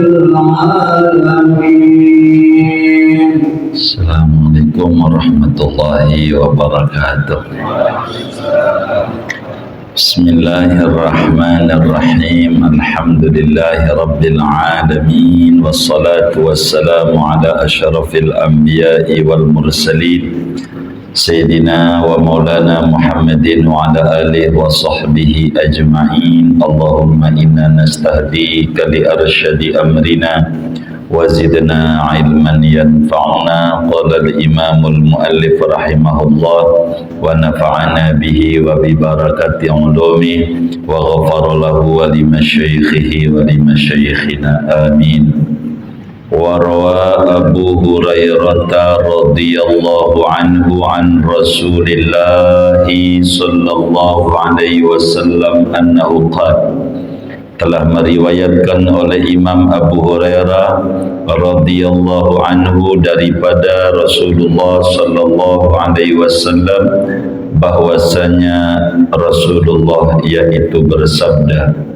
العالمين. السلام عليكم ورحمة الله وبركاته. بسم الله الرحمن الرحيم. الحمد لله رب العالمين، والصلاة والسلام على أشرف الأنبياء والمرسلين سيدنا ومولانا محمد وعلى آله وصحبه أجمعين. اللهم إنا نستهديك لأرشد أمرنا وزدنا علما ينفعنا. قال الإمام المؤلف رحمه الله: ونفعنا به وببركة علومه وغفر له ولمشايخه ولمشايخنا آمين. وروى أبو هريرة رضي الله عنه عن رسول الله صلى الله عليه وسلم أنه قال, telah meriwayatkan oleh Imam Abu Hurairah radhiyallahu anhu daripada Rasulullah sallallahu alaihi wasallam bahwasanya Rasulullah yaitu bersabda,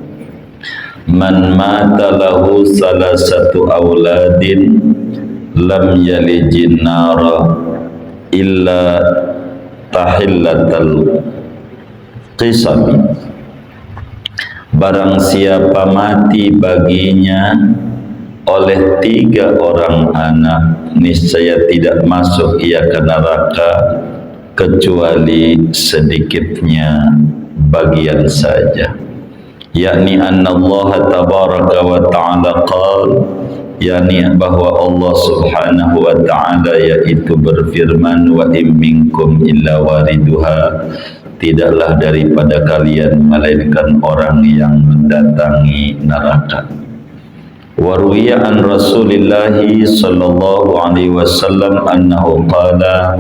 man mata lahu salasatu auladin lam yalijin nara illa tahillatal qisami. Barang siapa mati baginya oleh 3 orang anak, niscaya tidak masuk ia ke neraka kecuali sedikitnya bagian saja. Yakni anna Allah tabaraka wa ta'ala qala, yakni bahwa Allah subhanahu wa ta'ala yaitu berfirman, wa in minkum illa wariduha, tidaklah daripada kalian melainkan orang yang mendatangi neraka. Waruwiya an Rasulillahi sallallahu alaihi wasallam annahu qala,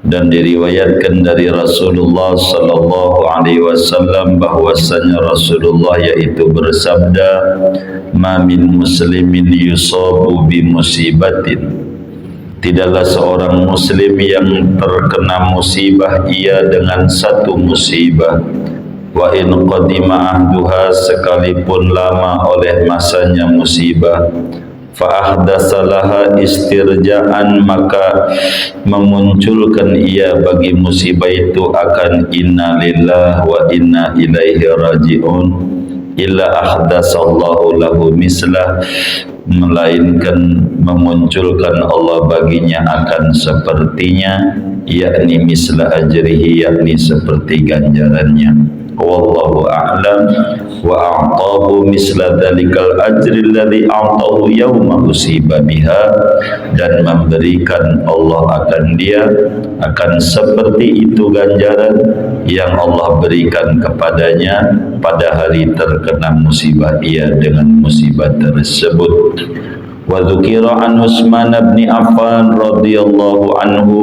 dan diriwayatkan dari Rasulullah sallallahu alaihi wasallam bahwasanya Rasulullah yaitu bersabda, ma min muslimin yusabu bi musibatin, tidaklah seorang muslim yang terkena musibah ia dengan satu musibah, wa in qadima ahduha, sekalipun lama oleh masanya musibah, fa ahdatsalaha istirja'an, maka memunculkan ia bagi musibah itu akan inna lillahi wa inna ilaihi raji'un, illa ahdatsallahu lahu mislah, melainkan memunculkan Allah baginya akan sepertinya, yakni misla ajrihi, yakni seperti ganjarannya. Wallahu a'lam wa a'tahu misla dzalikal ajri alladhi a'tahu yawma usiba biha, dan memberikan Allah akan dia akan seperti itu ganjaran yang Allah berikan kepadanya pada hari terkena musibah ia dengan musibah tersebut. Wa dzukira an Utsman bin Affan radhiyallahu anhu,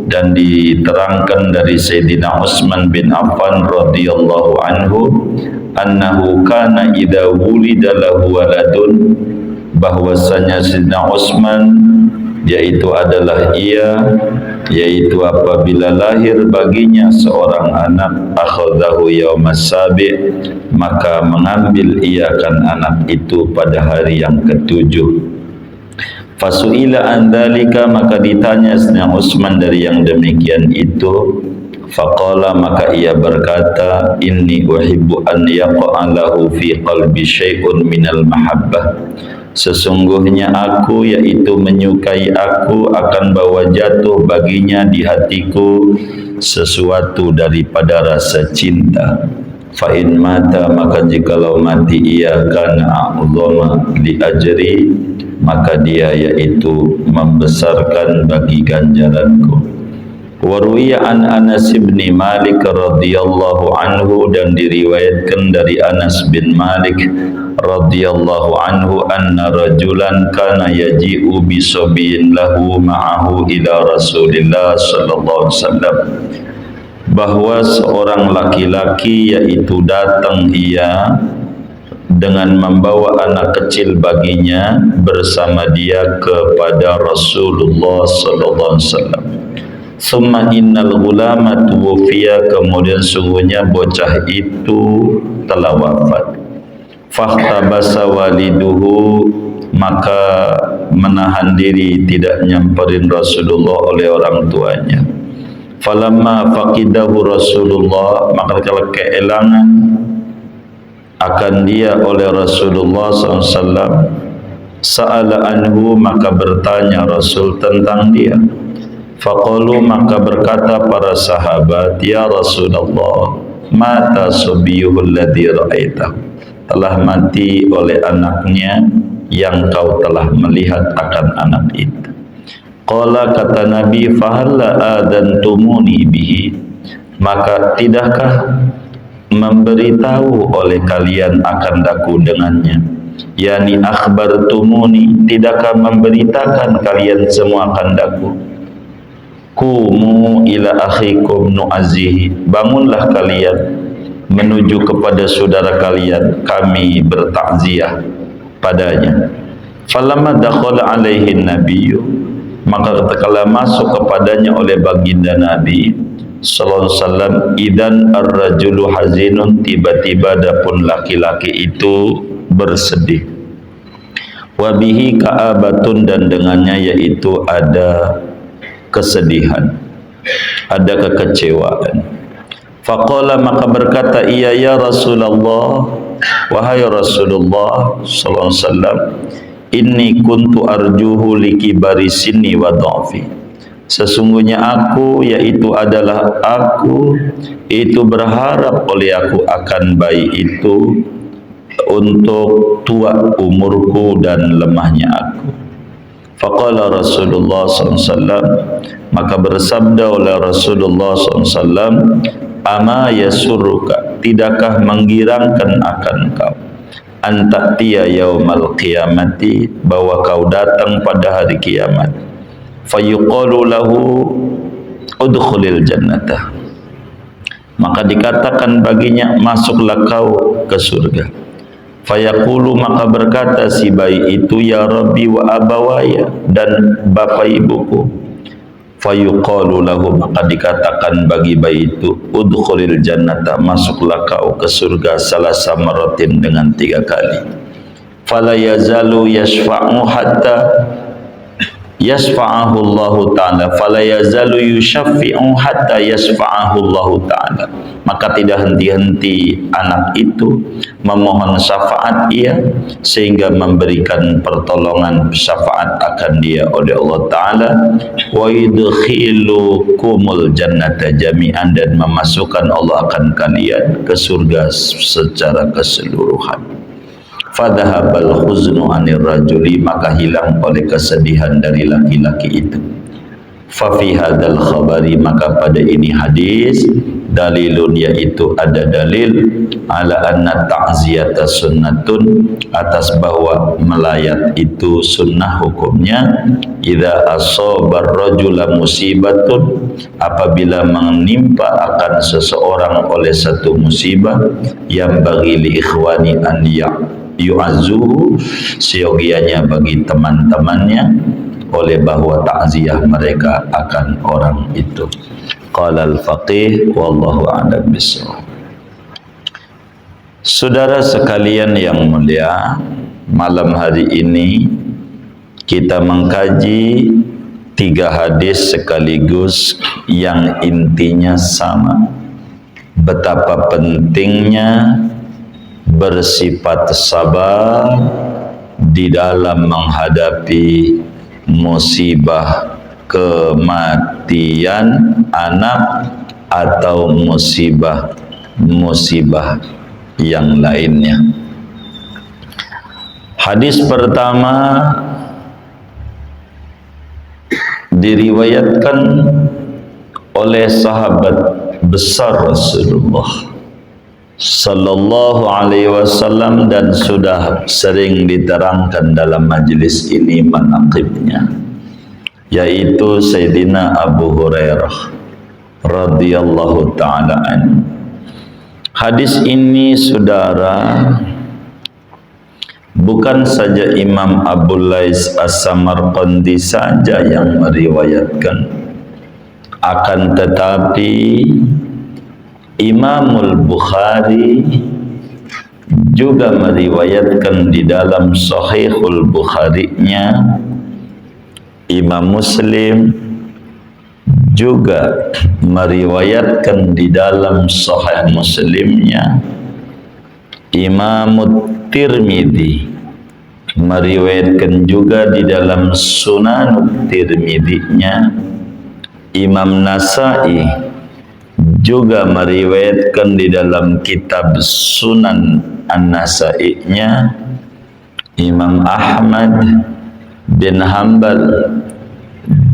dan diterangkan dari Sayyidina Utsman bin Affan radhiyallahu anhu, annahu kana idza wulida lahu waladun, bahwasanya Sayyidina Utsman yaitu adalah ia, yaitu apabila lahir baginya seorang anak, akhadhahu yaumas sabi', maka mengambil ia akan anak itu pada hari yang ketujuh. Fasu'ila an dzalika, maka ditanya Sayyidina Utsman dari yang demikian itu. Faqala, maka ia berkata, inni uhibbu an yaqa'a lahu fi qalbi syai'un minal mahabbah, sesungguhnya aku yaitu menyukai aku akan bawa jatuh baginya di hatiku sesuatu daripada rasa cinta. Fa in mata, maka jikalau mati ia, kana a'zama li ajri, maka dia yaitu membesarkan bagi ganjaranku. Waruwiya an Anas bin Malik radhiyallahu anhu, dan diriwayatkan dari Anas bin Malik radhiyallahu anhu, anna rajulan kana yaji'u bi sabiyin lahu ma'ahu ila Rasulillah sallallahu alaihi wasallam, bahwa seorang laki-laki yaitu datang ia dengan membawa anak kecil baginya bersama dia kepada Rasulullah sallallahu alaihi wasallam. Summa innal ghulama tuwfiya, kemudian sungguhnya bocah itu telah wafat. Fahtabasa waliduhu, maka menahan diri tidak nyamperin Rasulullah oleh orang tuanya. Falamma faqidahu Rasulullah, maka kalau keelangan akan dia oleh Rasulullah SAW, sa'ala anhu, maka bertanya Rasul tentang dia. Faqalu, maka berkata para sahabat, ya Rasulullah, mata subiyuhul ladzi ra'aitahu, telah mati oleh anaknya yang kau telah melihat akan anak itu. Qala, kata Nabi, fahalla adantumuni bihi, maka tidakkah memberitahu oleh kalian akan daku dengannya, yani akhbartumuni, tidakkah memberitakan kalian semua akan daku. Kumu ila akhikum nu'azihi, bangunlah kalian menuju kepada saudara kalian, kami bertakziah padanya. Falamma dakhala alaihi nabiyyu, maka ketika masuk kepadanya oleh baginda Nabi sallallahu alaihi wasallam, idan ar-rajulu hazinun, tiba-tiba adapun laki-laki itu bersedih. Wa bihi ka'abatun, dan dengannya yaitu ada kesedihan, ada kekecewaan. Faqala, maka berkata ia, ya Rasulullah, wahai Rasulullah sallallahu alaihi wasallam, inni kuntu arjuhu likibari sinni wa dha'fi, sesungguhnya aku, yaitu adalah aku, itu berharap oleh aku akan bayi itu untuk tua umurku dan lemahnya aku. Faqala Rasulullah SAW, maka bersabda oleh Rasulullah SAW, ama yasurruka, tidakkah menggirangkan akan kau, anta'tiya yaumal qiyamati, bahwa kau datang pada hari kiamat, fayuqalu lahu udkhulil jannata, maka dikatakan baginya, masuklah kau ke surga. Fayaqulu, maka berkata si bayi itu, ya Rabbi wa abawaya, dan bapa ibuku. Fayuqalu lahu, maka dikatakan bagi bayi itu, udkhulil jannata, masuklah kau ke surga, salasa maratin, dengan 3 kali. Fala yazalu yashfa'u hatta yasfa'ahu Allah Ta'ala, fala yazalu yushaffi'u hatta yasfa'ahu Allah Ta'ala, maka tidak henti-henti anak itu memohon syafaat ia, sehingga memberikan pertolongan syafaat akan dia oleh Allah Ta'ala. Wa yudkhilukumul jannata jami'an, dan memasukkan Allah akan kalian ke surga secara keseluruhan. Fadhahabal khuznu anir rajuli, maka hilang oleh kesedihan dari laki-laki itu. Fa fi hadzal khabari, maka pada ini hadis, dalilun, yaitu ada dalil, ala anna ta'ziyata sunnatun, atas bahwa melayat itu sunnah hukumnya. Idza asabar rajula musibatun, apabila menimpa akan seseorang oleh satu musibah, yang bagi li ikhwani an yu'azzuhu, seyogianya bagi teman-temannya, oleh bahwa takziah mereka akan orang itu. Qala al-faqih wallahu a'lam bishawab. Saudara sekalian yang mulia, malam hari ini kita mengkaji 3 hadis sekaligus yang intinya sama. Betapa pentingnya bersifat sabar di dalam menghadapi musibah kematian anak atau musibah yang lainnya. Hadis pertama diriwayatkan oleh sahabat besar Rasulullah sallallahu alaihi wasallam, dan sudah sering diterangkan dalam majlis ini manaqibnya, yaitu Sayyidina Abu Hurairah radhiyallahu ta'ala anhu. Hadis ini, saudara, bukan saja Imam Abu Lais As-Samarqandi saja yang meriwayatkan, akan tetapi Imamul Bukhari juga meriwayatkan di dalam Sahihul Bukhari-nya, Imam Muslim juga meriwayatkan di dalam Sahih Muslimnya, Imam Tirmidzi meriwayatkan juga di dalam Sunan Tirmidzi-nya, Imam Nasai juga meriwayatkan di dalam kitab Sunan An-Nasai-nya, Imam Ahmad bin Hanbal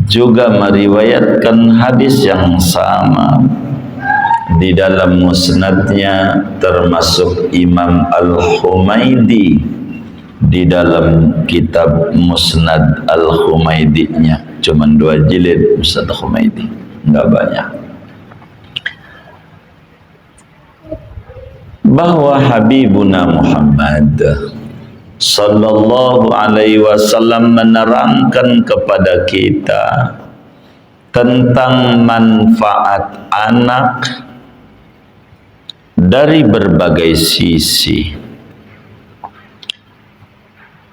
juga meriwayatkan hadis yang sama di dalam musnadnya, termasuk Imam Al-Humaidi di dalam kitab Musnad Al-Humaidi-nya. Cuma 2 jilid Musnad Al-Humaidi, enggak banyak. Bahwa Habibuna Muhammad sallallahu alaihi wasallam menerangkan kepada kita tentang manfaat anak dari berbagai sisi.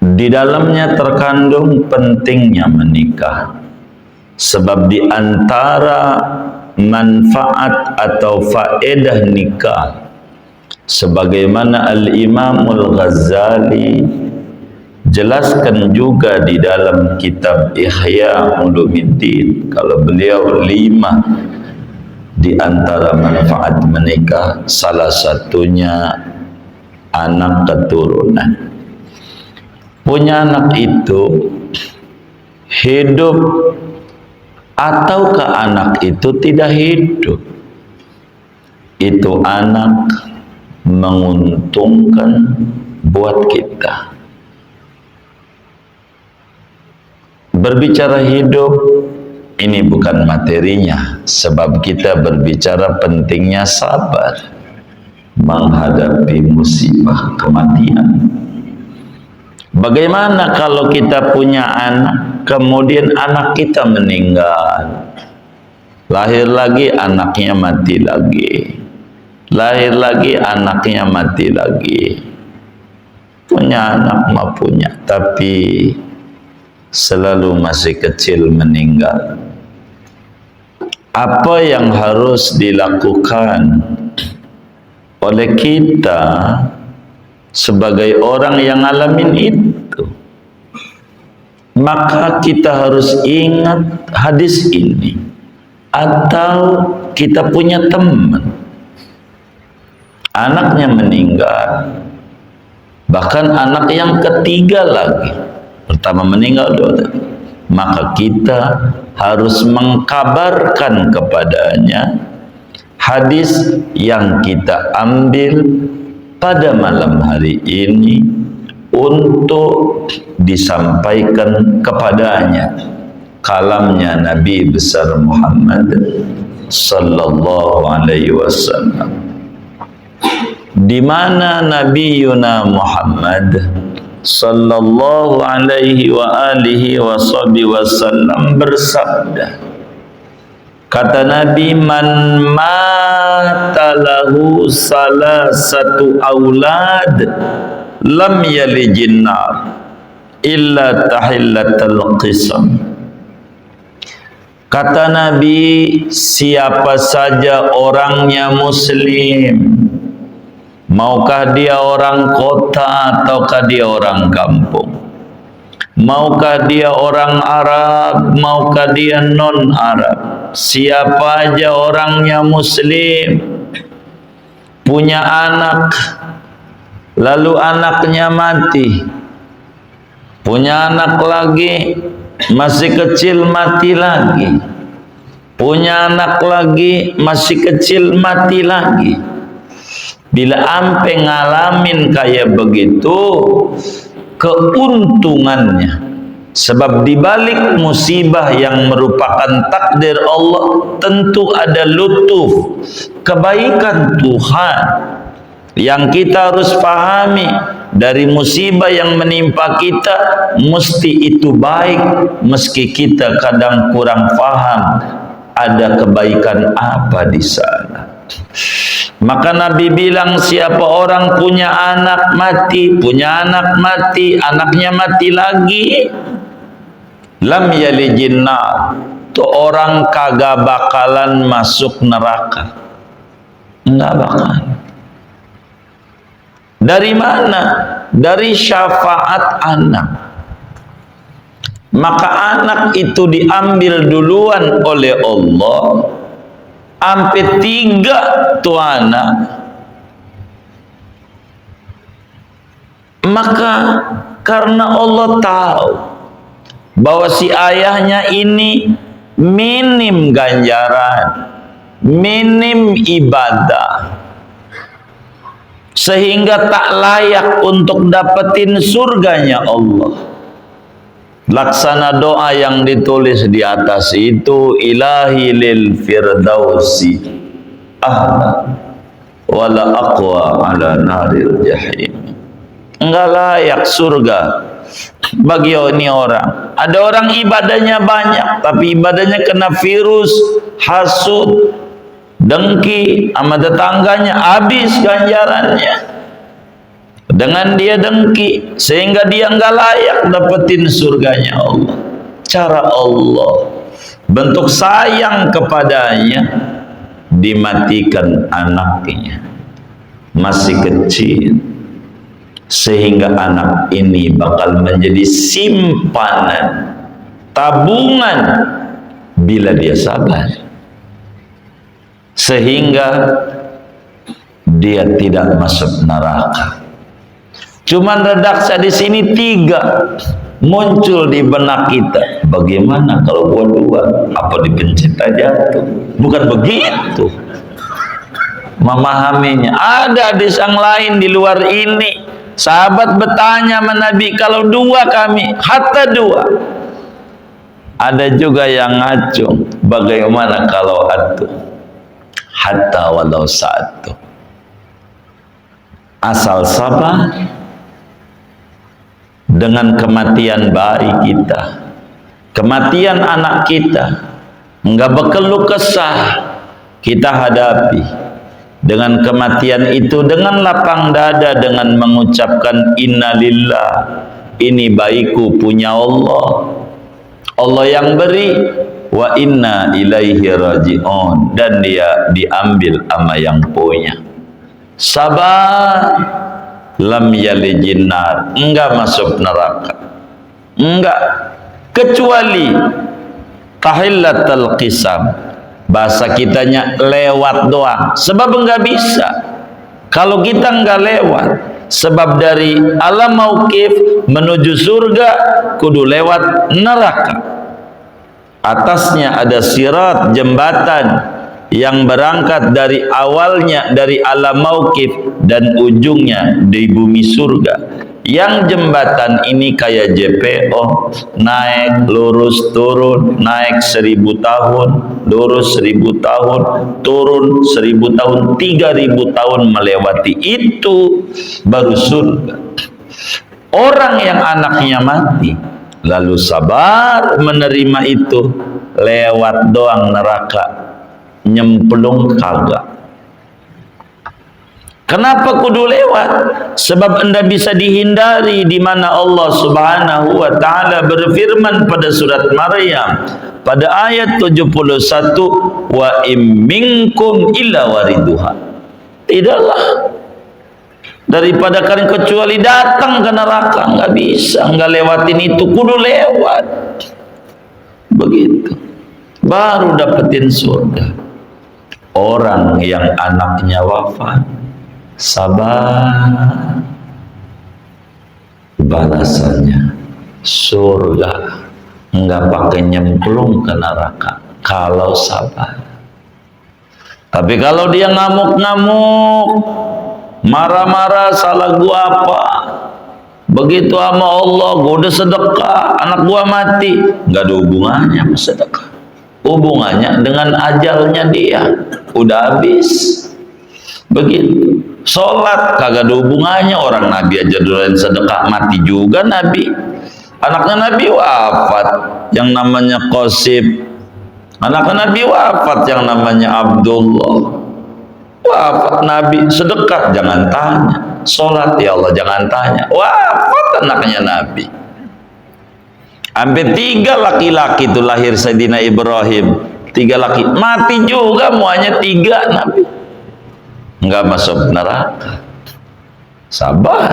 Di dalamnya terkandung pentingnya menikah, sebab di antara manfaat atau faedah nikah, sebagaimana Al-Imamul Ghazali jelaskan juga di dalam kitab Ihya Ulumuddin, kalau beliau 5 di antara manfaat menikah, salah satunya anak keturunan. Punya anak itu hidup ataukah anak itu tidak hidup, itu anak menguntungkan buat kita. Berbicara hidup ini bukan materinya, sebab kita berbicara pentingnya sabar menghadapi musibah kematian. Bagaimana kalau kita punya anak, kemudian anak kita meninggal, lahir lagi anaknya mati lagi, lahir lagi anaknya mati lagi. Punya anak mah punya, tapi selalu masih kecil meninggal. Apa yang harus dilakukan oleh kita sebagai orang yang ngalamin itu? Maka kita harus ingat hadis ini. Atau kita punya teman, anaknya meninggal, bahkan anak yang ketiga lagi, pertama meninggal, maka kita harus mengkabarkan kepadanya hadis yang kita ambil pada malam hari ini untuk disampaikan kepadanya, kalamnya Nabi besar Muhammad sallallahu alaihi wasallam, di mana Nabi Yuna Muhammad sallallahu alaihi wa alihi wasallam bersabda, kata Nabi, man mata lahu salasatu aulad lam yalijin nar illa tahillatal qisam. Kata Nabi, siapa saja orangnya muslim, maukah dia orang kota ataukah dia orang kampung, maukah dia orang Arab maukah dia non Arab, siapa aja orangnya muslim, punya anak lalu anaknya mati, punya anak lagi masih kecil mati lagi, punya anak lagi masih kecil mati lagi. Bila ampe ngalamin kayak begitu, keuntungannya, sebab dibalik musibah yang merupakan takdir Allah tentu ada lutuf, kebaikan Tuhan yang kita harus pahami. Dari musibah yang menimpa kita mesti itu baik, meski kita kadang kurang paham ada kebaikan apa di sana. Maka Nabi bilang, siapa orang punya anak mati, anaknya mati lagi, lam yalijin nar, tuh orang kagak bakalan masuk neraka. Enggak bakal. Dari mana? Dari syafaat anak. Maka anak itu diambil duluan oleh Allah, sampai 3 tuh anak. Maka karena Allah tahu bahwa si ayahnya ini minim ganjaran, minim ibadah, sehingga tak layak untuk dapetin surganya Allah. Laksana doa yang ditulis di atas itu, ilahi lil firdausi ahla wala aqwa ala naril jahim. Enggak layak surga bagi ini orang. Ada orang ibadahnya banyak, tapi ibadahnya kena virus hasud, dengki sama tetangganya, habis ganjarannya. Dengan dia dengki, sehingga dia enggak layak dapetin surganya Allah. Cara Allah bentuk sayang kepadanya, dimatikan anaknya masih kecil, sehingga anak ini bakal menjadi simpanan, tabungan bila dia sabar, sehingga dia tidak masuk neraka. Cuman redaksi di sini 3 muncul di benak kita. Bagaimana kalau gua 2? Apa dipencet aja tuh? Bukan begitu memahaminya. Ada hadis yang lain di luar ini. Sahabat bertanya sama Nabi, kalau 2 kami, hatta 2. Ada juga yang ngacung, bagaimana kalau atu? Hatta walau 1. Asal sabar dengan kematian bayi kita, kematian anak kita, enggak berkeluh kesah, kita hadapi dengan kematian itu dengan lapang dada, dengan mengucapkan innalillah, ini bayiku punya Allah, Allah yang beri, wa inna ilaihi raji'un, dan dia diambil sama yang punya. Sabar, lam yalijin nar, enggak masuk neraka, enggak, kecuali tahillatul qisam, bahasa kitanya lewat doang. Sebab enggak bisa kalau kita enggak lewat. Sebab dari alam mauqif menuju surga kudu lewat neraka. Atasnya ada sirat, jembatan yang berangkat dari awalnya dari alam mauqif dan ujungnya di bumi surga. Yang jembatan ini kayak JPO, naik lurus turun, naik 1000 tahun, lurus 1000 tahun, turun 1000 tahun, 3000 tahun melewati itu baru surga. Orang yang anaknya mati lalu sabar menerima itu, lewat doang neraka, nyemplung kagak. Kenapa kudu lewat? Sebab anda bisa dihindari, di mana Allah Subhanahu wa taala berfirman pada surat Maryam pada ayat 71, wa im minkum illa wariduha. Tidaklah daripada kalian kecuali datang ke neraka, enggak bisa, enggak lewatin itu, kudu lewat. Begitu baru dapetin surga. Orang yang anaknya wafat, sabar, balasannya surga, enggak pakai nyemplung ke neraka kalau sabar. Tapi kalau dia ngamuk-ngamuk, marah-marah, salah gua apa, begitu sama Allah, gua udah sedekah, anak gua mati, enggak ada hubungannya sama sedekah, hubungannya dengan ajalnya dia, udah habis. Begitu. Sholat kagak ada hubungannya, orang Nabi aja duluan sedekah, mati juga Nabi. Anaknya Nabi wafat yang namanya Qasim, anaknya Nabi wafat yang namanya Abdullah. Wafat Nabi. Sedekah jangan tanya, sholat ya Allah jangan tanya, wafat anaknya Nabi. Hampir 3 laki-laki itu lahir Sayyidina Ibrahim, 3 laki, mati juga muanya 3 Nabi, enggak masuk neraka. Sabar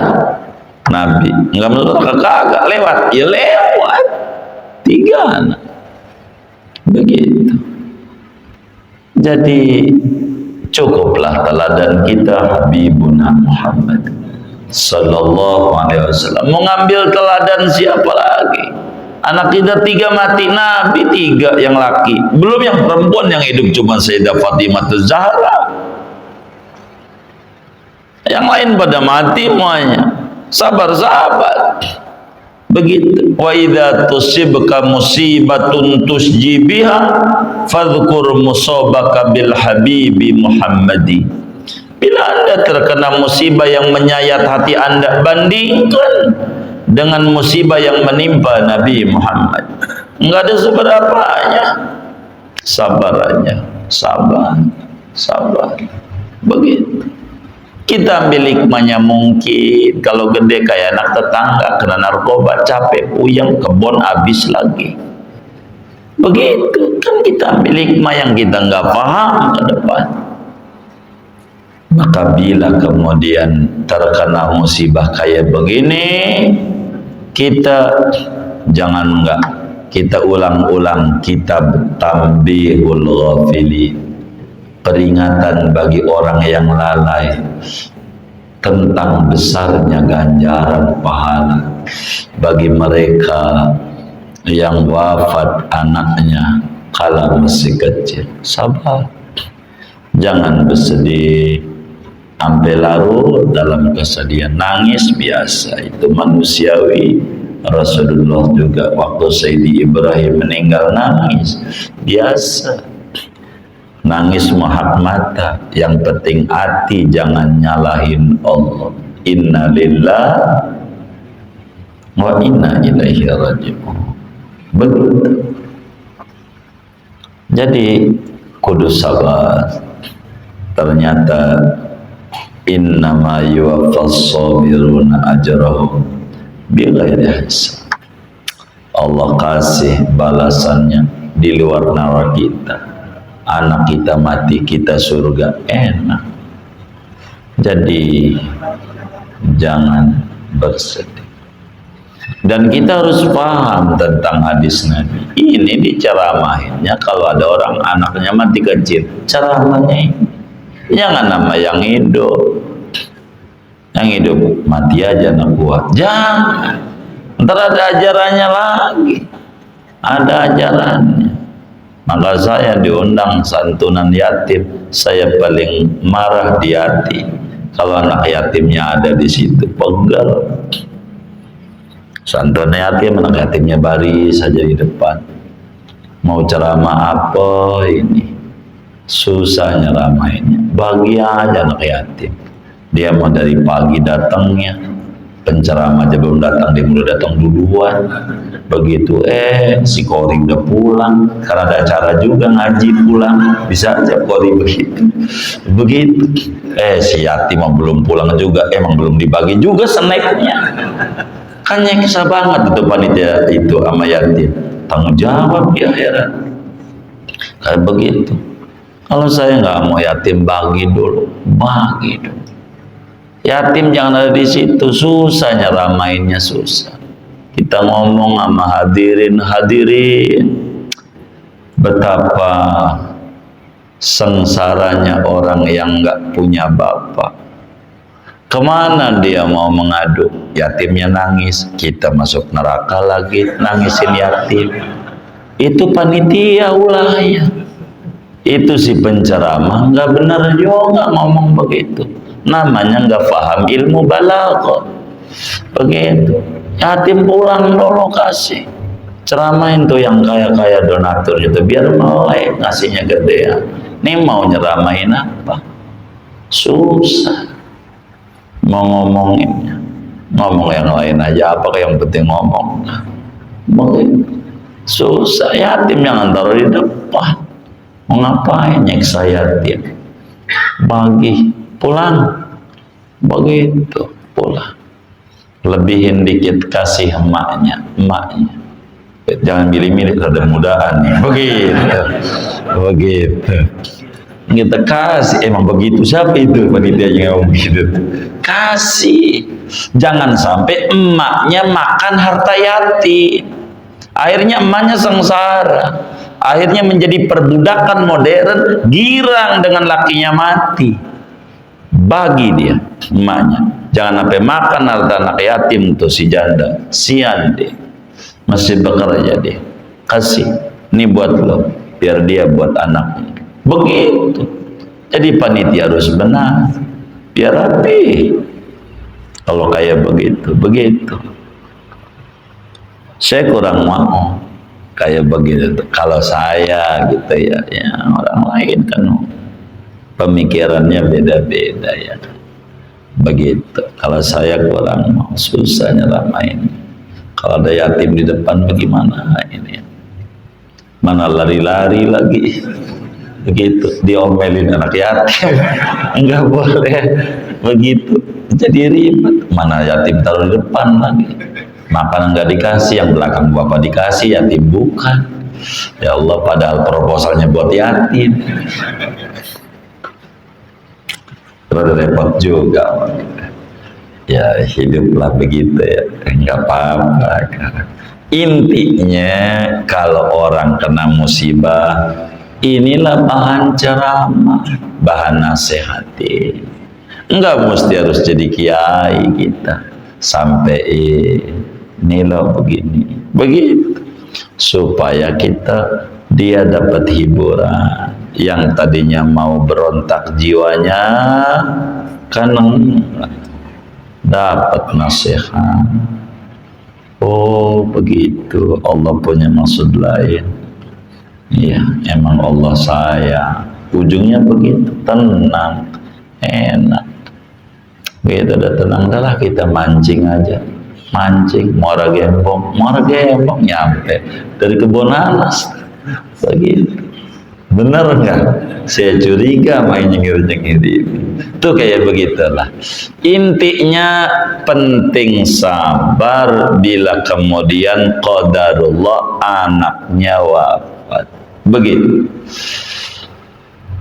Nabi, enggak masuk neraka, kagak lewat, ya lewat 3 anak. Begitu. Jadi cukuplah teladan kita Habibuna Muhammad sallallahu alaihi wasallam. Mau ngambil teladan siapa lagi? Anak kita 3 mati, Nabi 3 yang laki, belum yang perempuan yang hidup cuma Sayyidah Fatimah Zahra. Yang lain pada mati semuanya. Sabar. Begitu. Wa idza tusibka musibatun tusjibiha fadhkur musabaka bil habibi Muhammadi. Bila Anda terkena musibah yang menyayat hati Anda, bandingkan dengan musibah yang menimpa Nabi Muhammad. Enggak ada seberapanya. Sabar aja, sabar. Begitu. Kita ambil hikmahnya, mungkin kalau gede kayak anak tetangga kena narkoba, capek, puyeng, kebon habis lagi. Begitu kan, kita ambil hikmah yang kita nggak paham ke depan. Maka bila kemudian terkena musibah kayak begini, kita jangan kita ulang-ulang kitab Tanbihul Ghafilin, peringatan bagi orang yang lalai tentang besarnya ganjaran pahala bagi mereka yang wafat anaknya kala masih kecil. Sabar, jangan bersedih sampai larut dalam kesedihan. Nangis biasa, itu manusiawi. Rasulullah juga waktu Sayyidi Ibrahim meninggal nangis biasa. Nangis mahak mata, yang penting hati jangan nyalahin Allah. Inna lillahi wa inna ilaihi raji'un. Begitu. Jadi kudu sabar. Ternyata innama yuwaffas sabiruna ajrahum bighairi hisab. Allah kasih balasannya di luar nalar kita. Anak kita mati, kita surga, enak. Jadi jangan bersedih. Dan kita harus paham tentang hadis Nabi. Ini diceramahinnya kalau ada orang anaknya mati kecil, ceramahnya ini. Jangan nama yang hidup. Yang hidup mati aja anak gua. Jangan. Ntar ada ajarannya lagi. Ada ajarannya. Maka saya diundang santunan yatim, saya paling marah di hati kalau anak yatimnya ada di situ, pegel. Santunan yatim, anak yatimnya baris saja di depan. Mau ceramah apa ini? Susah nyeramainnya. Bagi aja anak yatim. Dia mau dari pagi datangnya, penceramah aja belum datang, dia udah datang duluan. Begitu si Kori udah pulang, karena ada acara juga ngaji pulang, bisa aja Kori begitu. Si yatim belum pulang juga, emang belum dibagi juga snacknya. Kan nyeksa banget itu panitia itu sama yatim, tanggung jawab di akhirat. Kayak begitu. Kalau saya nggak mau yatim, bagi dulu. Yatim jangan ada di situ, susah nyeramainnya, susah. Kita ngomong sama hadirin betapa sengsaranya orang yang nggak punya bapak. Kemana dia mau mengadu? Yatimnya nangis, kita masuk neraka lagi nangisin yatim. Itu panitia wilayah, itu si penceramah nggak benar juga ngomong begitu. Namanya nggak paham ilmu balaghah. Begitu. Yatim pulang dulu kasih. Ceramain tuh yang kaya-kaya donatur itu biar melek ngasihnya gedean. Ini mau nyeramain apa? Susah. Mau ngomonginnya. Ngomong yang lain aja, apa yang penting ngomong. Begitu. Susah, yatim yang antar di depan. Mau ngapain nyeksa yatim? bagi, pulang, begitu pulang. Lebihin dikit kasih emaknya, jangan milih-milih, ada mudahan nih, begitu. Kita kasih, emang begitu, siapa itu panitianya ngomong gitu, kasih. Jangan sampai emaknya makan harta yatim, akhirnya emaknya sengsara, akhirnya menjadi perbudakan modern, girang dengan lakinya mati. Bagi dia emaknya, jangan sampai makan harta anak yatim tuh si janda, sian dia masih bekerja, dia kasih, ini buat lo, biar dia buat anaknya. Begitu. Jadi panitia harus benar, biar rapi. Kalau kayak begitu. Saya kurang mau kayak begitu. Kalau saya gitu ya, orang lain kan pemikirannya beda-beda ya. Begitu. Kalau saya kurang mau, susah nyeramain. Kalau ada yatim di depan bagaimana ini? Mana lari-lari lagi? Begitu, diomelin anak yatim. Enggak boleh begitu, jadi ribet. Mana yatim taruh di depan lagi, makan enggak dikasih, yang belakang bapak dikasih, yatim bukan. Ya Allah, padahal proposalnya buat yatim. Terus repot juga. Ya hiduplah begitu ya, enggak apa-apa. Intinya kalau orang kena musibah, inilah bahan ceramah, bahan nasihati. Enggak mesti harus jadi kiai kita, sampai ini loh begini, begitu, supaya dia dapat hiburan. Yang tadinya mau berontak jiwanya, kan dapat nasihat. Oh begitu, Allah punya maksud lain. Iya, emang Allah sayang. Ujungnya begitu, tenang, enak. Begitu udah tenang, dah kita mancing aja. Mancing, muara gembong, nyampe dari kebun nanas. Begitu. Bener nggak? Saya curiga main nyengir-nyengir. Itu kayak begitulah. Intinya penting sabar bila kemudian qadarullah anaknya wafat. Begitu.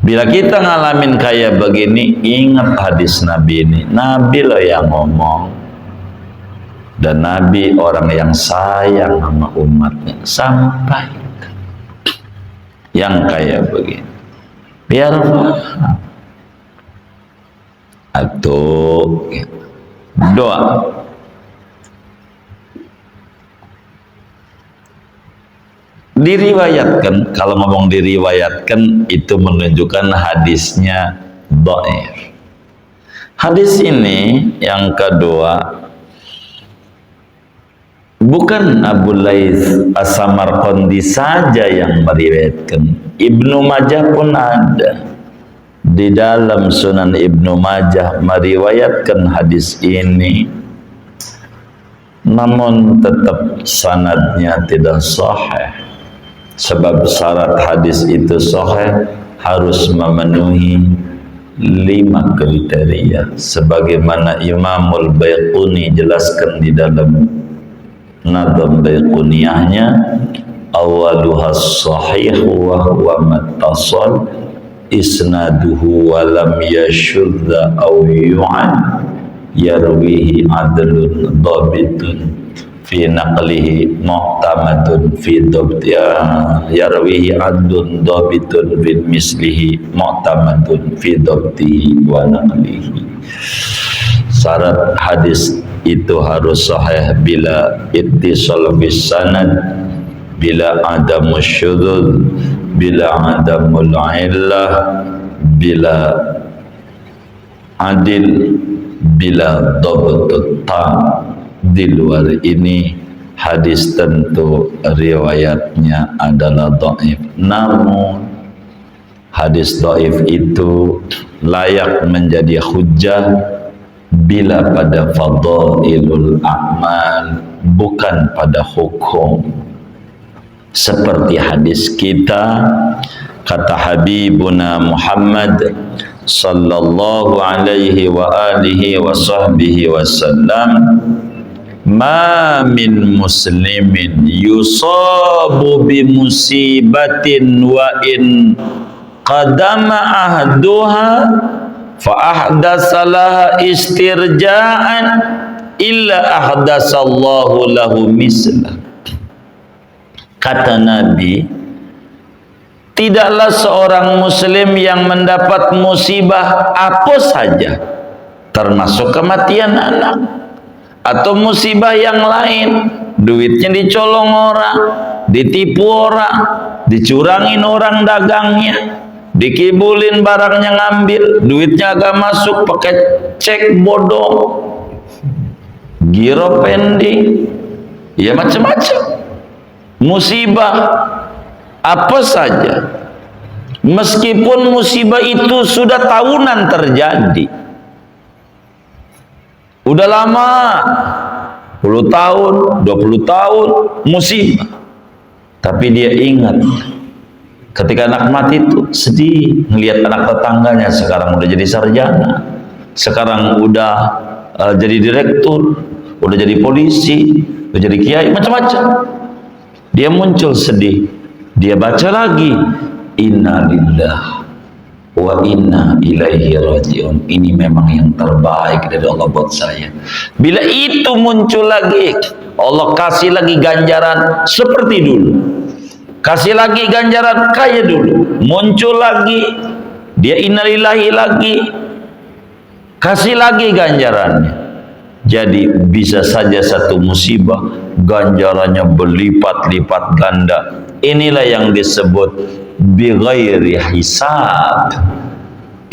Bila kita ngalamin kayak begini, ingat hadis Nabi ini. Nabi loh yang ngomong. Dan Nabi orang yang sayang sama umatnya. Sampai yang kayak begini, biar paham. Atau doa. Diriwayatkan, kalau ngomong diriwayatkan itu menunjukkan hadisnya dhaif. Hadis ini yang kedua, bukan Abu Laits As-Samarqandi saja yang meriwayatkan, Ibnu Majah pun ada. Di dalam Sunan Ibnu Majah meriwayatkan hadis ini, namun tetap sanadnya tidak sahih. Sebab syarat hadis itu sahih harus memenuhi 5 kriteria, sebagaimana Imamul Baiquni jelaskan di dalam Nadam Baiquniyahnya, awaluha sahih wa huwa mattasal isnaduhu wa lam yashudda aw yu'an yarwihi adlun dhabitun fi naqlihi mu'tamadun fi dhabtiha yarwihi adlun dhabitun fi mislihi mu'tamadun fi dhabtihi wa naqlihi. Syarat hadis itu harus sahih bila ittisal bis sanad, bila adamus syudzuz, bila adamul illah, bila adil, bila dhabtut tam. Di luar ini hadis tentu riwayatnya adalah dhaif. Namun hadis dhaif itu layak menjadi hujjah bila pada fadailul a'mal, bukan pada hukum. Seperti hadis kita, kata Habibuna Muhammad sallallahu alaihi wa alihi wa sahbihi wasallam, ma min muslimin yusabu bi musibatin wa in qadama ahduha fa ahdatsalah istirja'an illa ahdatsallahu lahu mislah. Kata Nabi, tidaklah seorang muslim yang mendapat musibah apa saja, termasuk kematian anak atau musibah yang lain, duitnya dicolong orang, ditipu orang, dicurangin orang dagangnya, dikibulin barangnya ngambil, duitnya agak masuk pakai cek bodong, giro pending, ya macam-macam musibah apa saja, meskipun musibah itu sudah tahunan terjadi, udah lama, 10 tahun, 20 tahun musibah, tapi dia ingat ketika anak mati itu sedih melihat anak tetangganya sekarang udah jadi sarjana, sekarang udah jadi direktur, udah jadi polisi, udah jadi kiai, macam-macam. Dia muncul sedih, dia baca lagi inna lillah wa inna ilaihi rajiun, ini memang yang terbaik dari Allah buat saya. Bila itu muncul lagi, Allah kasih lagi ganjaran seperti dulu, kasih lagi ganjaran kayak dulu, muncul lagi dia innalillahi lagi, kasih lagi ganjarannya. Jadi bisa saja satu musibah ganjarannya berlipat-lipat ganda. Inilah yang disebut bighairi hisab.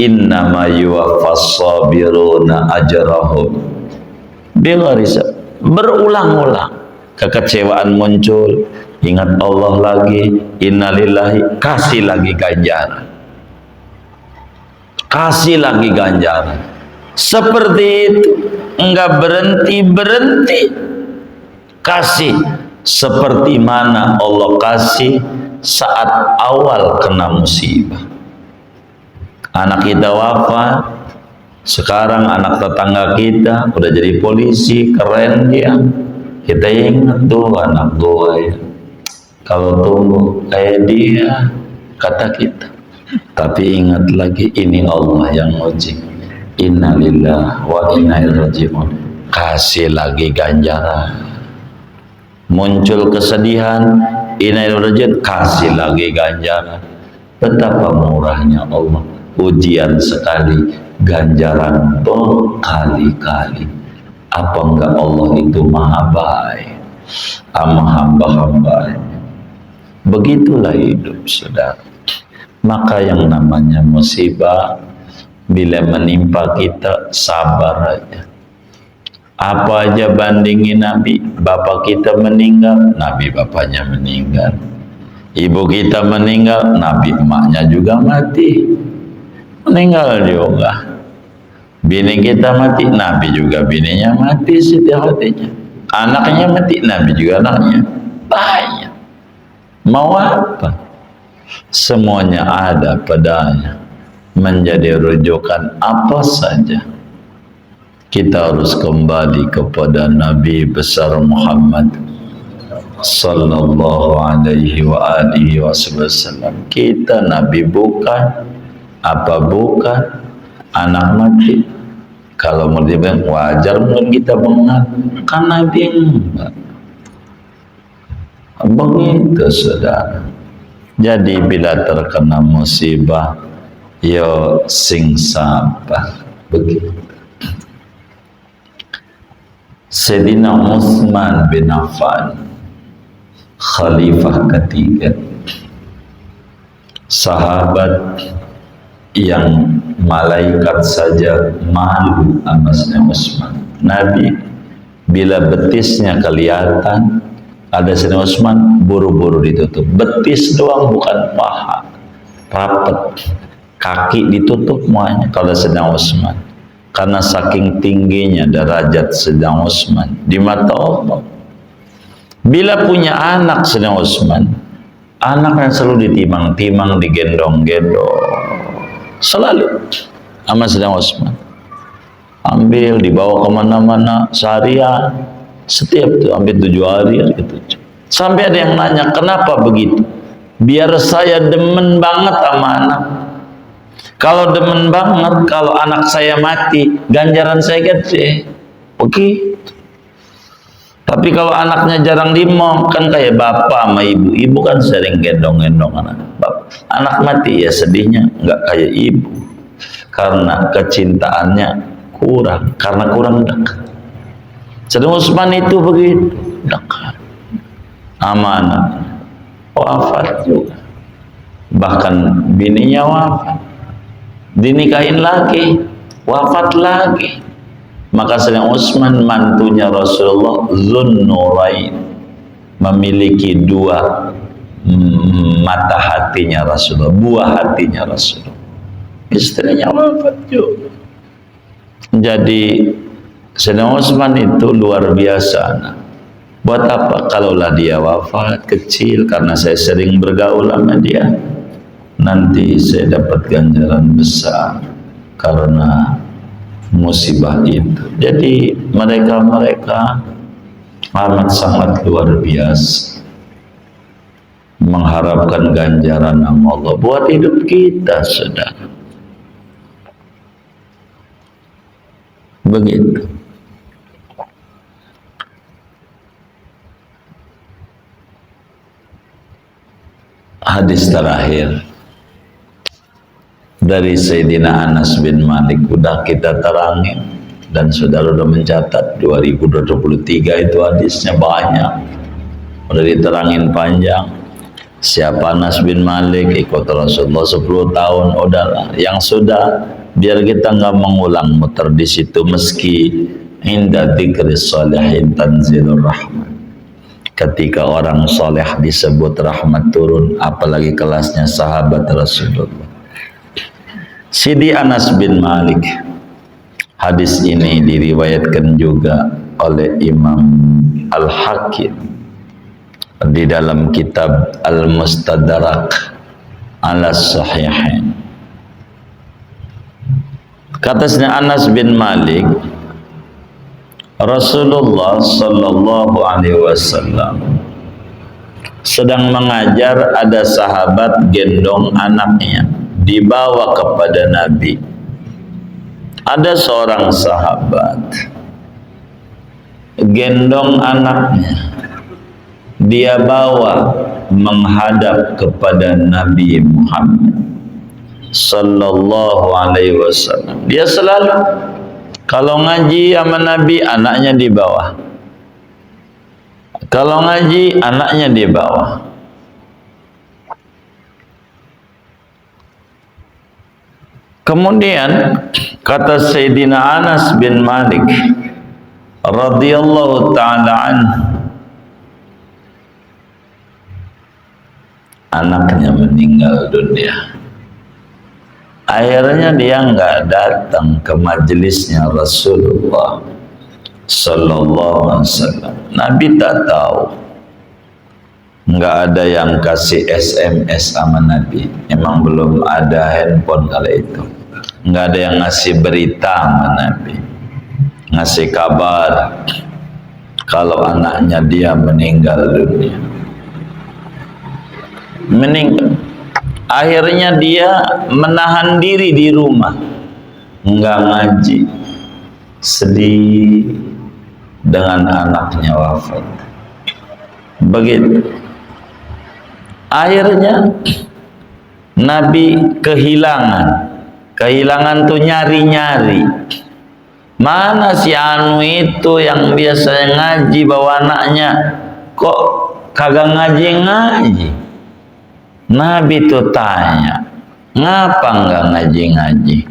Innama yuwaffas sabiruna ajrahum bighairi hisab. Berulang-ulang kekecewaan muncul, ingat Allah lagi, innalillahi, kasih lagi ganjaran, kasih lagi ganjaran. Seperti itu, enggak berhenti kasih, seperti mana Allah kasih saat awal kena musibah. Anak kita wafat, sekarang anak tetangga kita udah jadi polisi, keren dia, kita ingat tuh anak gua ya, kalau tumbuh kayak dia, kata kita. Tapi ingat lagi, ini Allah yang uji. Innalillah wa inna ilaihi rajiun, kasih lagi ganjaran. Muncul kesedihan, inna ilaihi rajiun, kasih lagi ganjaran. Betapa murahnya Allah, ujian sekali, ganjaran berkali-kali. Apa enggak Allah itu maha baik sama hamba-hambanya? Begitulah hidup, saudara. Maka yang namanya musibah bila menimpa kita, sabar aja. Apa aja bandingin Nabi, bapak kita meninggal, Nabi bapaknya meninggal. Ibu kita meninggal, Nabi emaknya juga mati, meninggal juga. Bini kita mati, Nabi juga bininya mati setiap hatinya. Anaknya mati, Nabi juga anaknya. Banyak. Mau apa? Semuanya ada padanya. Menjadi rujukan apa saja, kita harus kembali kepada Nabi besar Muhammad sallallahu alaihi wa alihi wasallam. Kita Nabi bukan, apa bukan, anak mati. Kalau mau dibilang wajar mungkin kita mengaku, kan Nabi enggak. Begitu, saudara. Jadi bila terkena musibah, yo sing sabar. Begitu. Sayyidina Utsman bin Affan, khalifah ketiga, sahabat yang malaikat saja malu sama Sayyidina Utsman. Nabi bila betisnya kelihatan ada Sayyidina Utsman, buru-buru ditutup. Betis doang, bukan paha, rapet. Kaki ditutup semuanya kalau Sayyidina Utsman, karena saking tingginya derajat Sayyidina Utsman di mata Allah. Bila punya anak Sayyidina Utsman, anaknya selalu ditimang-timang, digendong-gendong, selalu. sama Sayyidina Utsman. Ambil, dibawa kemana-mana seharian, setiap tuh ambil 7 hari gitu. Sampai ada yang nanya, kenapa begitu? Biar saya demen banget sama anak. Kalau demen banget, kalau anak saya mati, ganjaran saya gede. Begitu. Tapi kalau anaknya jarang dimong, kan kayak bapak sama ibu. Ibu kan sering gendong-gendong anak. Anak mati ya sedihnya nggak kayak ibu. Karena kecintaannya kurang, karena kurang dekat. Sayyidina Utsman itu begitu dekat. Amanah. Wafat juga. Bahkan bininya wafat. Dinikahin lagi, wafat lagi. Maka Sayyidina Utsman mantunya Rasulullah Zunnurain, memiliki 2 mata hatinya Rasulullah, buah hatinya Rasulullah. Istrinya wafat juga. Jadi Sayyidina Utsman itu luar biasa. Buat apa kalaulah dia wafat kecil, karena saya sering bergaul sama dia, nanti saya dapat ganjaran besar karena musibah itu. Jadi mereka amat sangat luar biasa mengharapkan ganjaran Allah buat hidup kita, saudara. Begitu. Hadis terakhir dari Sayyidina Anas bin Malik udah kita terangin, dan saudara udah mencatat 2023 itu hadisnya banyak, udah diterangin panjang. Siapa Anas bin Malik, ikut Rasulullah 10 tahun, udahlah yang sudah, biar kita nggak mengulang muter di situ. Meski inda dzikris sholihin tanzilur rahmat, ketika orang soleh disebut rahmat turun, apalagi kelasnya sahabat Rasulullah. Sidi Anas bin Malik, hadis ini diriwayatkan juga oleh Imam Al-Hakim di dalam kitab Al-Mustadrak ala Sahihain. Katanya Anas bin Malik, Rasulullah sallallahu alaihi wasallam sedang mengajar, ada sahabat gendong anaknya dibawa kepada Nabi. Ada seorang sahabat gendong anaknya, dia bawa menghadap kepada Nabi Muhammad sallallahu alaihi wasallam. Dia selalu kalau ngaji sama Nabi, anaknya di bawah. Kalau ngaji, anaknya di bawah. Kemudian kata Sayyidina Anas bin Malik radhiyallahu ta'ala anhu, anaknya meninggal dunia. Akhirnya dia nggak datang ke majelisnya Rasulullah sallallahu alaihi wasallam. Nabi tak tahu, nggak ada yang kasih SMS sama Nabi. Emang belum ada handphone kala itu. Nggak ada yang ngasih berita sama Nabi, ngasih kabar kalau anaknya dia meninggal dunia. Meninggal. Akhirnya dia menahan diri di rumah, nggak ngaji, sedih dengan anaknya wafat. Begitu. Akhirnya Nabi kehilangan tuh nyari-nyari. Mana si anu itu yang biasanya ngaji bawa anaknya, kok kagak ngaji-ngaji? Nabi tuh tanya, ngapa nggak ngaji-ngaji?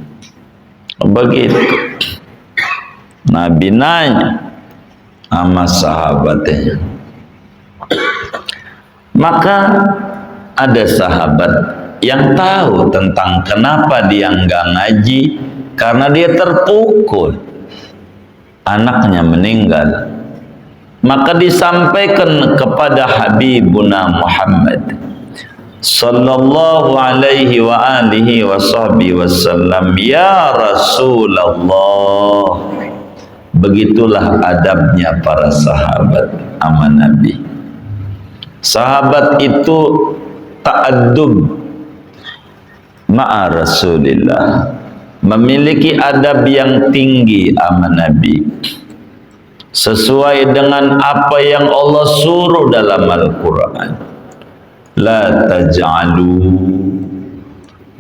Begitu. Nabi nanya sama sahabatnya. Maka ada sahabat yang tahu tentang kenapa dia nggak ngaji, karena dia terpukul, anaknya meninggal. Maka disampaikan kepada Habibuna Muhammad sallallahu alaihi wa alihi wa sahbihi wasallam, ya Rasulullah. Begitulah adabnya para sahabat sama Nabi. Sahabat itu ta'addub ma'a Rasulillah, memiliki adab yang tinggi sama Nabi, sesuai dengan apa yang Allah suruh dalam Al-Quran. La taj'alu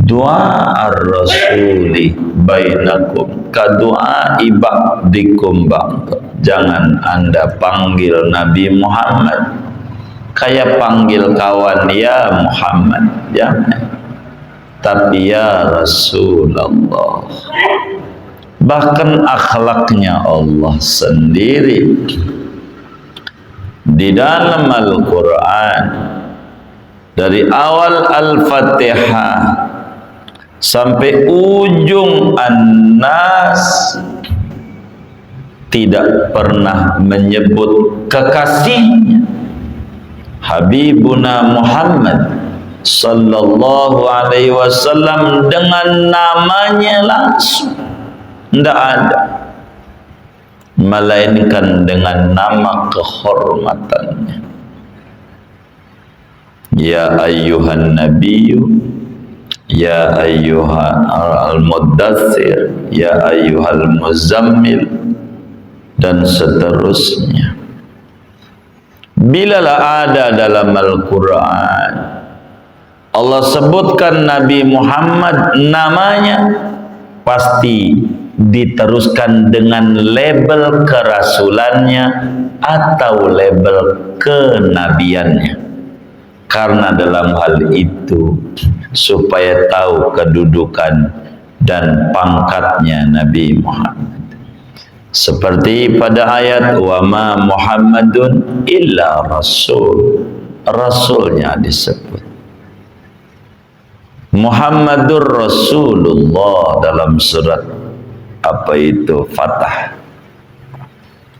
du'a ar-rasuli bainakum ka du'ai ba'dikum ba'd. Jangan anda panggil Nabi Muhammad kayak panggil kawan, ya Muhammad, jangan, tapi ya Rasulullah. Bahkan akhlaknya Allah sendiri di dalam Al-Quran, dari awal Al-Fatihah sampai ujung An-Nas, tidak pernah menyebut kekasihnya Habibuna Muhammad sallallahu alaihi wasallam dengan namanya langsung. Tidak ada, melainkan dengan nama kehormatannya. Ya ayyuhan nabiyyu, ya ayyuhan al-muddatsir, ya ayyuhal muzammil, dan seterusnya. Bilalah ada dalam Al-Quran Allah sebutkan Nabi Muhammad namanya, pasti diteruskan dengan label kerasulannya atau label kenabiannya. Karena dalam hal itu supaya tahu kedudukan dan pangkatnya Nabi Muhammad. Seperti pada ayat wa ma Muhammadun illa rasul, rasulnya disebut. Muhammadur Rasulullah dalam surat apa itu Fatah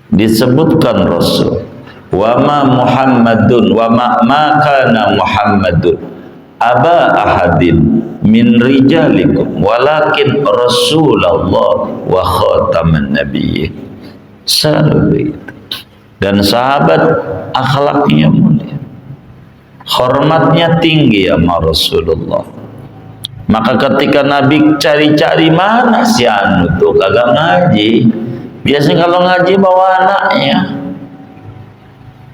disebutkan Rasul. Wa ma Muhammadun wa ma kana Muhammadun aba ahadin min rijalikum walakin Rasulullah wa khataman nabiyyin. Selalu itu. Dan sahabat akhlaknya mulia, hormatnya tinggi sama Rasulullah. Maka ketika Nabi cari-cari mana si anu tuh kagak ngaji, biasanya kalau ngaji bawa anaknya.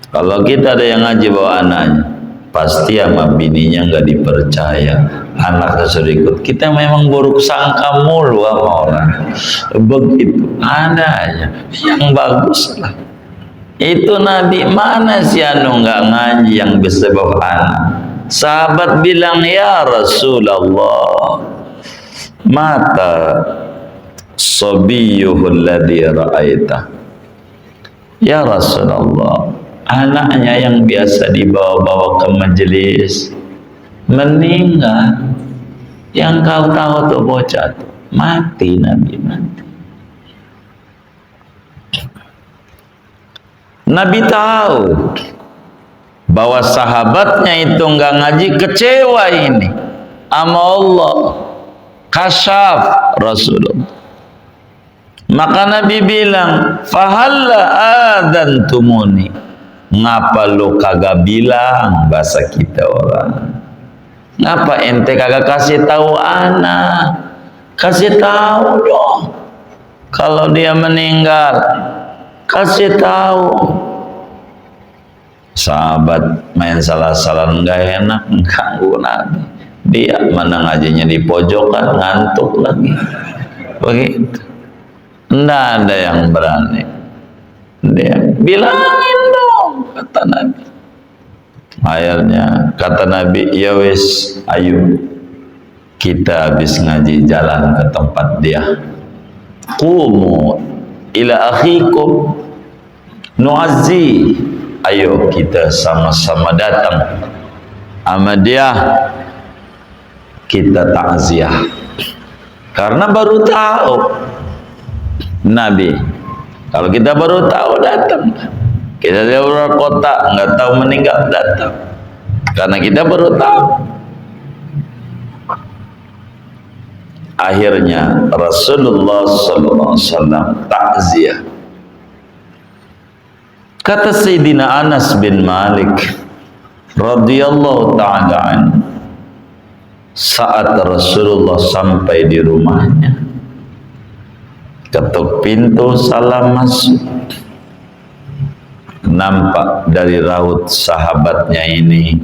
Kalau kita ada yang ngaji bawa anaknya, pasti sama bininya nggak dipercaya, anaknya suruh ikut. Kita memang buruk sangka mulu sama orang. Begitu, ada aja yang bagus lah. Itu Nabi, mana si anu nggak ngaji yang bisa bawa anak. Sahabat bilang, ya Rasulullah, mata sabiyuhul ladzi ra'aita. Ya Rasulullah, anaknya yang biasa dibawa-bawa ke majelis meninggal. Yang kau tahu tuh bocah tuh mati, Nabi mati. Nabi tahu bahwa sahabatnya itu enggak ngaji, kecewa ini sama Allah, kasyaf Rasulullah. Maka Nabi bilang, fahalla adantumuni, ngapa lu kagak bilang, bahasa kita orang, ngapa ente kagak kasih tahu anak, kasih tahu dong kalau dia meninggal, kasih tahu. Sahabat main salah-salah enggak enak, ganggu Nabi. Dia mana ngajinya di pojokan, ngantuk lagi. Begitu. Enggak ada yang berani. Dia bilangin dong, kata Nabi. Akhirnya kata Nabi, ya wis, ayo kita habis ngaji jalan ke tempat dia. Qumu ila akhikum nu'azzi, ayo kita sama-sama datang sama dia, kita takziah. Karena baru tahu Nabi, kalau kita baru tahu datang, kita dari luar kota nggak tahu meninggal datang, karena kita baru tahu. Akhirnya Rasulullah SAW takziah. Kata Sayyidina Anas bin Malik radhiyallahu ta'ala anhu, saat Rasulullah sampai di rumahnya, ketuk pintu, salam masuk, nampak dari raut sahabatnya ini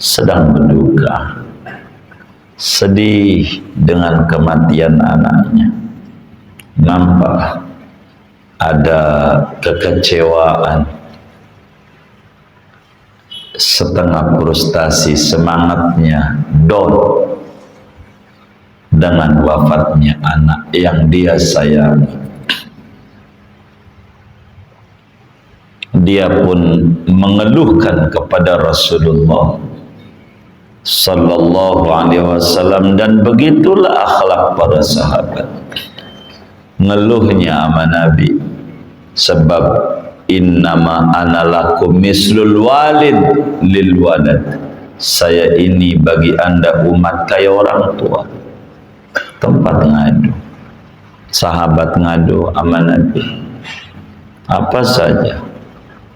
sedang berduka, sedih dengan kematian anaknya. Nampak ada kekecewaan, setengah frustasi, semangatnya down dengan wafatnya anak yang dia sayangi. Dia pun mengeluhkan kepada Rasulullah sallallahu alaihi wasallam, dan begitulah akhlak para sahabat. Ngeluhnya sama Nabi, sebab innama ana lakum mislul walid lil walad. Saya ini bagi anda umat kayak orang tua. Tempat ngadu, sahabat ngadu sama Nabi apa saja.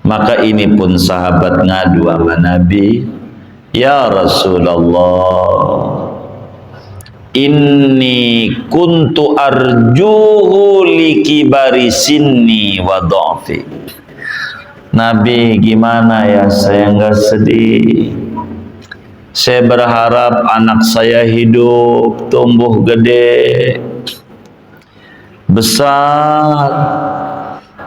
Maka ini pun sahabat ngadu sama Nabi, ya Rasulullah, inni kuntu arjuhu likibari sinni wa dha'fi. Nabi, gimana ya, saya enggak sedih. Saya berharap anak saya hidup, tumbuh gede, besar.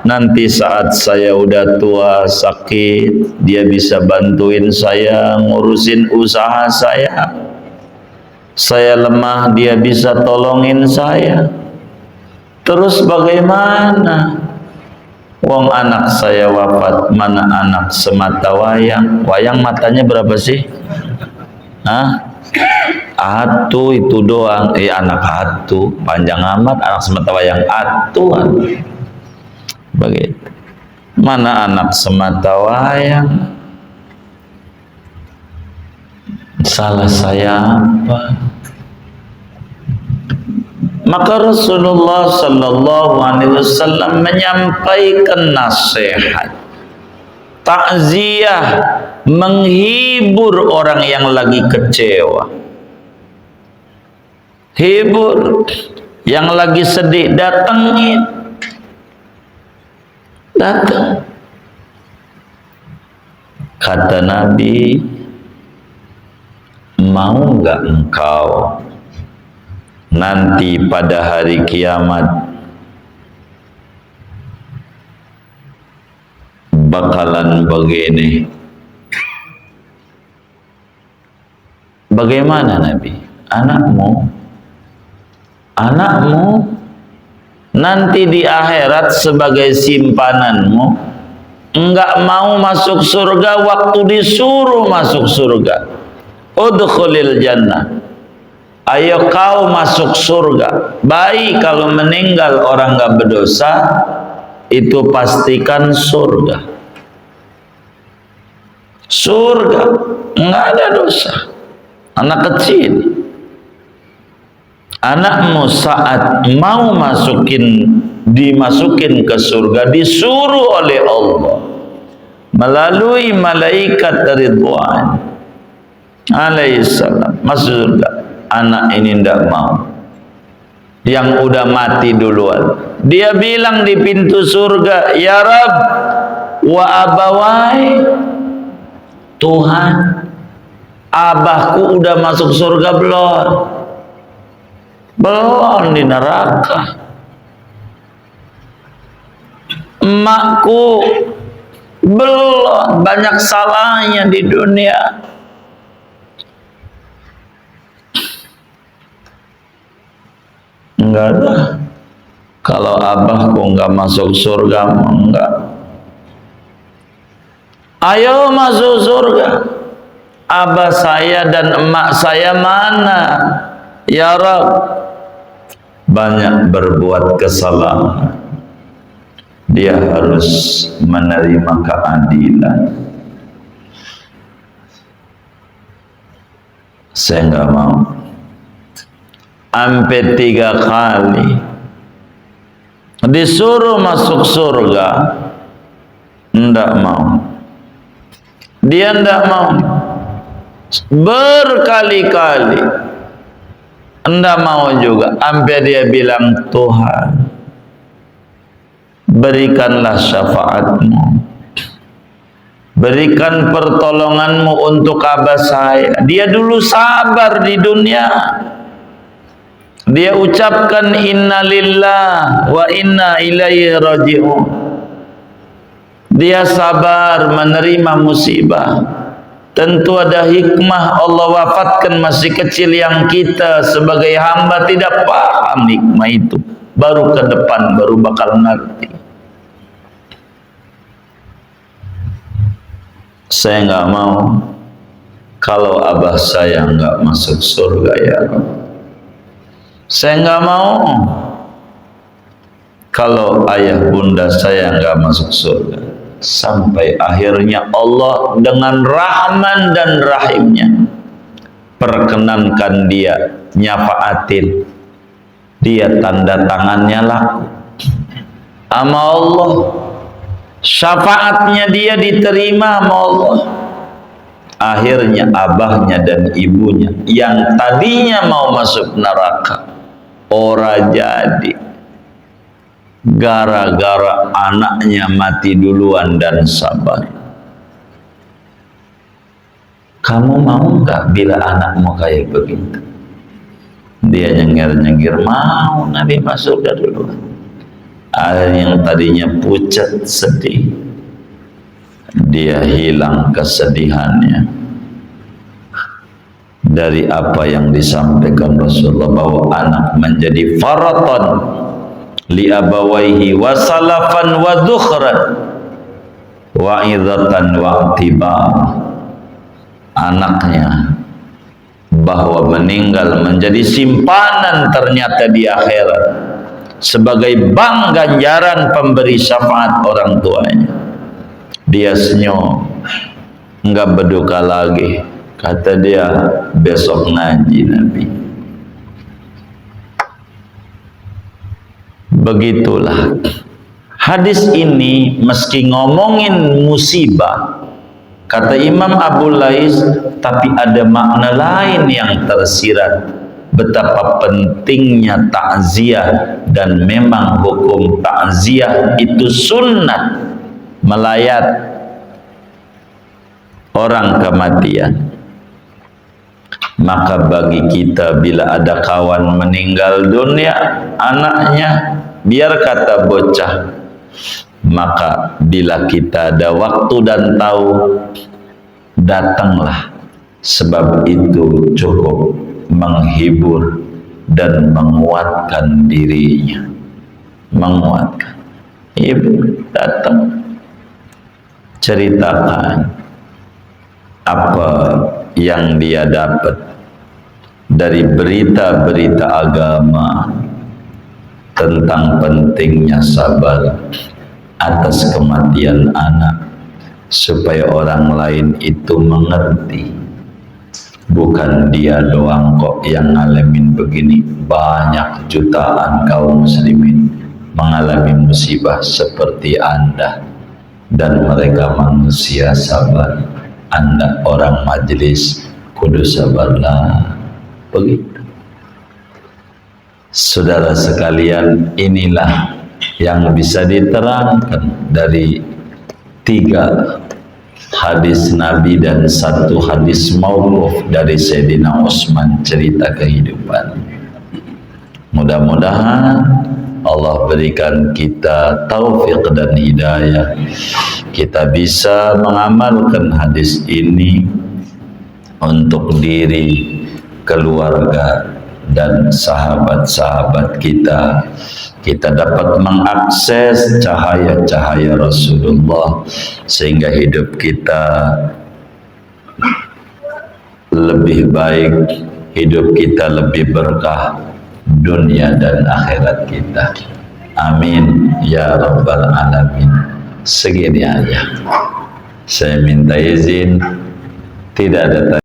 Nanti saat saya udah tua, sakit, dia bisa bantuin saya, ngurusin usaha saya. Saya lemah, dia bisa tolongin saya. Terus bagaimana? Wong anak saya wafat, mana anak semata wayang. Wayang matanya berapa sih? Hah? Atu itu doang. Anak atu, panjang amat, anak semata wayang atu. Begitu. Mana anak semata wayang? Salah saya apa? Maka Rasulullah sallallahu alaihi wasallam menyampaikan nasihat, takziah, menghibur orang yang lagi kecewa. Hibur yang lagi sedih, datangin. Datang. Kata Nabi, mau enggak engkau nanti pada hari kiamat bakalan begini? Bagaimana Nabi? Anakmu nanti di akhirat sebagai simpananmu, enggak mau masuk surga waktu disuruh masuk surga. Udkhulil jannah, ayo kau masuk surga. Baik kalau meninggal orang enggak berdosa, itu pastikan surga. Surga enggak ada dosa. Anak kecil, anakmu saat mau dimasukin ke surga, disuruh oleh Allah melalui malaikat Ridwan alaihissalam masuk surga. Anak ini tidak mau, yang udah mati duluan. Dia bilang di pintu surga, ya Rab wa abawai, Tuhan, abahku udah masuk surga belum? Belum, di neraka. Emakku belum, banyak salahnya di dunia. Enggak ada. Kalau abahku enggak masuk surga, enggak. Ayo masuk surga. Abah saya dan emak saya mana? Ya Rab, banyak berbuat kesalahan. Dia harus menerima keadilan. Saya enggak mau. sampai 3 kali. Disuruh masuk surga, ndak mau. Dia ndak mau. Berkali-kali ndak mau juga, sampai dia bilang, Tuhan, berikanlah syafaatmu, berikan pertolonganmu untuk abah saya. Dia dulu sabar di dunia. Dia ucapkan inna lillah wa inna ilaihi raji'un. Dia sabar menerima musibah. Tentu ada hikmah Allah wafatkan masih kecil yang kita sebagai hamba tidak paham hikmah itu. Baru ke depan baru bakal ngerti. Saya nggak mau kalau abah saya nggak masuk surga, ya Rabb. Saya nggak mau kalau ayah bunda saya nggak masuk surga. Sampai akhirnya Allah dengan Rahman dan Rahimnya perkenankan dia nyafaatin. Dia tanda tangannya laku sama Allah. Syafaatnya dia diterima sama Allah. Akhirnya abahnya dan ibunya yang tadinya mau masuk neraka, ora jadi. Gara-gara anaknya mati duluan dan sabar. Kamu mau nggak bila anakmu kayak begitu? Dia nyengir-nyengir, mau Nabi masuk surga duluan. Yang tadinya pucat sedih, dia hilang kesedihannya dari apa yang disampaikan Rasulullah bahwa anak menjadi faraton li abawaihi wa salafan wa dhukhran wa idhatan wa tibar. Anaknya bahwa meninggal menjadi simpanan ternyata di akhirat sebagai bank ganjaran pemberi syafaat orang tuanya. Dia senyum, enggak berduka lagi. Kata dia, besok ngaji Nabi. Begitulah hadis ini, meski ngomongin musibah, kata Imam Abu Lais, tapi ada makna lain yang tersirat, betapa pentingnya takziah. Dan memang hukum takziah itu sunnah, melayat orang kematian. Maka bagi kita bila ada kawan meninggal dunia anaknya, biar kata bocah, maka bila kita ada waktu dan tahu, datanglah. Sebab itu cukup menghibur dan menguatkan dirinya. Menguatkan. Ibu datang, ceritakan apa yang dia dapat dari berita-berita agama tentang pentingnya sabar atas kematian anak, supaya orang lain itu mengerti. Bukan dia doang kok yang ngalamin begini, banyak jutaan kaum muslimin mengalami musibah seperti Anda, dan mereka manusia sabar. Anda orang majelis, kudu sabarlah. Begitu. Saudara sekalian, inilah yang bisa diterangkan dari 3 hadis Nabi dan 1 hadis mauquf dari Sayyidina Utsman, cerita kehidupan. Mudah-mudahan Allah berikan kita taufik dan hidayah, kita bisa mengamalkan hadis ini untuk diri, keluarga, dan sahabat-sahabat kita. Kita dapat mengakses cahaya-cahaya Rasulullah sehingga hidup kita lebih baik, hidup kita lebih berkah dunia dan akhirat kita. Amin ya rabbal alamin. Segini aja. Saya minta izin, tidak ada